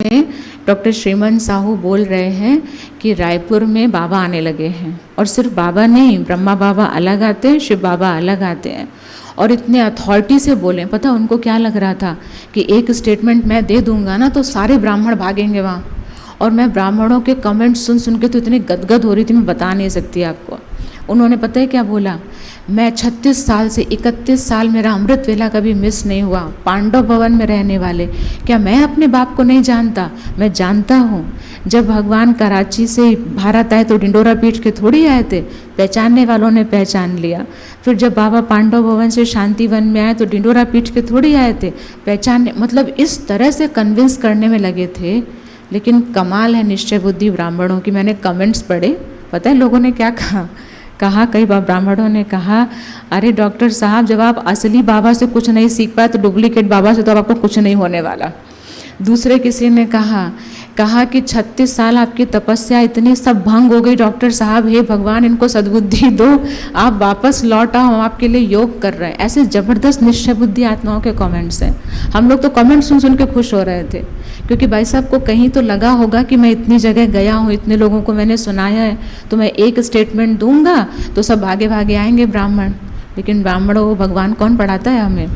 में डॉक्टर श्रीमन साहू बोल रहे हैं कि रायपुर में बाबा आने लगे हैं, और सिर्फ बाबा नहीं, ब्रह्मा बाबा अलग आते हैं, शिव बाबा अलग आते हैं, और इतने अथॉरिटी से बोले। पता उनको क्या लग रहा था कि एक स्टेटमेंट मैं दे दूंगा ना तो सारे ब्राह्मण भागेंगे वहाँ। और मैं ब्राह्मणों के कमेंट सुन सुन के तो इतनी गदगद हो रही थी, मैं बता नहीं सकती आपको। उन्होंने पता है क्या बोला, मैं 36 साल से 31 साल मेरा अमृत वेला कभी मिस नहीं हुआ, पांडव भवन में रहने वाले, क्या मैं अपने बाप को नहीं जानता? मैं जानता हूँ। जब भगवान कराची से भारत आए तो डिंडोरा पीठ के थोड़ी आए थे, पहचानने वालों ने पहचान लिया। फिर जब बाबा पांडव भवन से शांतिवन में आए तो डिंडोरा पीठ के थोड़ी आए थे, पहचानने, मतलब इस तरह से कन्विंस करने में लगे थे। लेकिन कमाल है निश्चय बुद्धि ब्राह्मणों की। मैंने कमेंट्स पढ़े, पता है लोगों ने क्या कहा, कई बार ब्राह्मणों ने कहा, अरे डॉक्टर साहब जब आप असली बाबा से कुछ नहीं सीख पाए तो डुप्लीकेट बाबा से तो आपको कुछ नहीं होने वाला। दूसरे किसी ने कहा कि 36 साल आपकी तपस्या इतनी सब भंग हो गई डॉक्टर साहब, हे भगवान इनको सद्बुद्धि दो, आप वापस लौट आओ, हम आपके लिए योग कर रहे हैं। ऐसे ज़बरदस्त निश्चय बुद्धि आत्माओं के कमेंट्स हैं। हम लोग तो कमेंट सुन सुन के खुश हो रहे थे, क्योंकि भाई साहब को कहीं तो लगा होगा कि मैं इतनी जगह गया हूँ, इतने लोगों को मैंने सुनाया है, तो मैं एक स्टेटमेंट दूंगा तो सब भागे भागे आएंगे ब्राह्मण। लेकिन ब्राह्मणों को भगवान कौन पढ़ाता है हमें?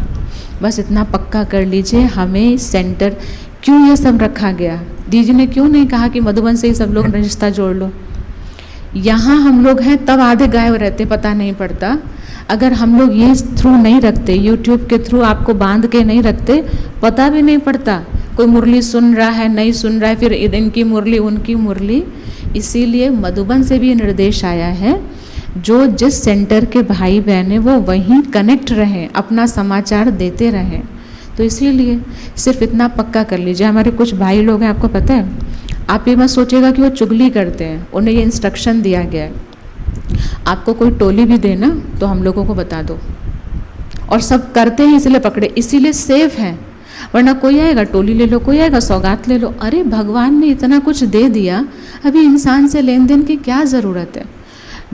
बस इतना पक्का कर लीजिए, हमें सेंटर क्यों ये सब रखा गया? दीदी ने क्यों नहीं कहा कि मधुबन से ही सब लोग रिश्ता जोड़ लो? यहाँ हम लोग हैं तब आधे गायब रहते, पता नहीं पड़ता। अगर हम लोग ये थ्रू नहीं रखते, यूट्यूब के थ्रू आपको बांध के नहीं रखते, पता भी नहीं पड़ता कोई मुरली सुन रहा है नहीं सुन रहा है, फिर इनकी मुरली उनकी मुरली। इसीलिए मधुबन से भी निर्देश आया है, जो जिस सेंटर के भाई बहन हैं वो वहीं कनेक्ट रहें, अपना समाचार देते रहें। तो इसीलिए सिर्फ इतना पक्का कर लीजिए। हमारे कुछ भाई लोग हैं, आपको पता है, आप ये मत सोचिएगा कि वो चुगली करते हैं, उन्हें ये इंस्ट्रक्शन दिया गया है, आपको कोई टोली भी देना तो हम लोगों को बता दो। और सब करते हैं इसलिए पकड़े, इसीलिए सेफ हैं। वरना कोई आएगा टोली ले लो, कोई आएगा सौगात ले लो। अरे भगवान ने इतना कुछ दे दिया, अभी इंसान से लेन देन की क्या ज़रूरत है?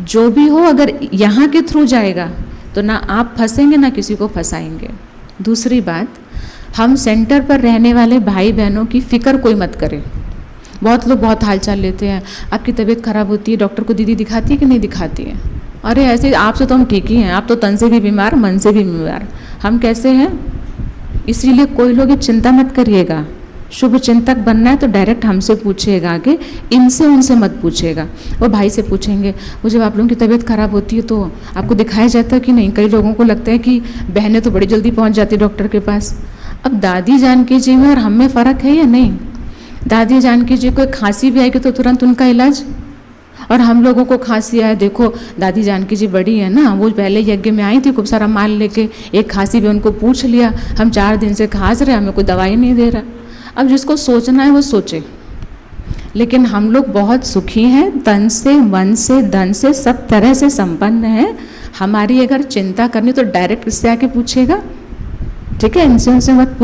जो भी हो, अगर यहाँ के थ्रू जाएगा तो ना आप फंसेंगे ना किसी को फंसाएंगे। दूसरी बात, हम सेंटर पर रहने वाले भाई बहनों की फ़िक्र कोई मत करे। बहुत लोग बहुत हालचाल लेते हैं, आपकी तबीयत खराब होती है, डॉक्टर को दीदी दिखाती है कि नहीं दिखाती है? अरे ऐसे आपसे तो हम ठीक ही हैं, आप तो तन से भी बीमार मन से भी बीमार, हम कैसे हैं? इसीलिए कोई लोग ये चिंता मत करिएगा। शुभ चिंतक बनना है तो डायरेक्ट हमसे पूछिएगा, आगे इनसे उनसे मत पूछिएगा। वो भाई से पूछेंगे, वो जब आप लोगों की तबीयत खराब होती है तो आपको दिखाया जाता है कि नहीं? कई लोगों को लगता है कि बहनें तो बड़ी जल्दी पहुंच जाती डॉक्टर के पास। अब दादी जानकी जी में और हम में फ़र्क है या नहीं? दादी जानकी जी को खांसी भी आएगी तो तुरंत उनका इलाज, और हम लोगों को खांसी आए, देखो दादी जानकी जी बड़ी है ना, वो पहले यज्ञ में आई थी खूब सारा माल लेके, एक खांसी भी उनको पूछ लिया, हम 4 दिन से खांस रहे, हमें कोई दवाई नहीं दे रहा। अब जिसको सोचना है वो सोचे। लेकिन हम लोग बहुत सुखी हैं, तन से मन से धन से सब तरह से संपन्न हैं। हमारी अगर चिंता करनी तो डायरेक्ट इससे आके पूछेगा, ठीक है? इनसे उनसे मत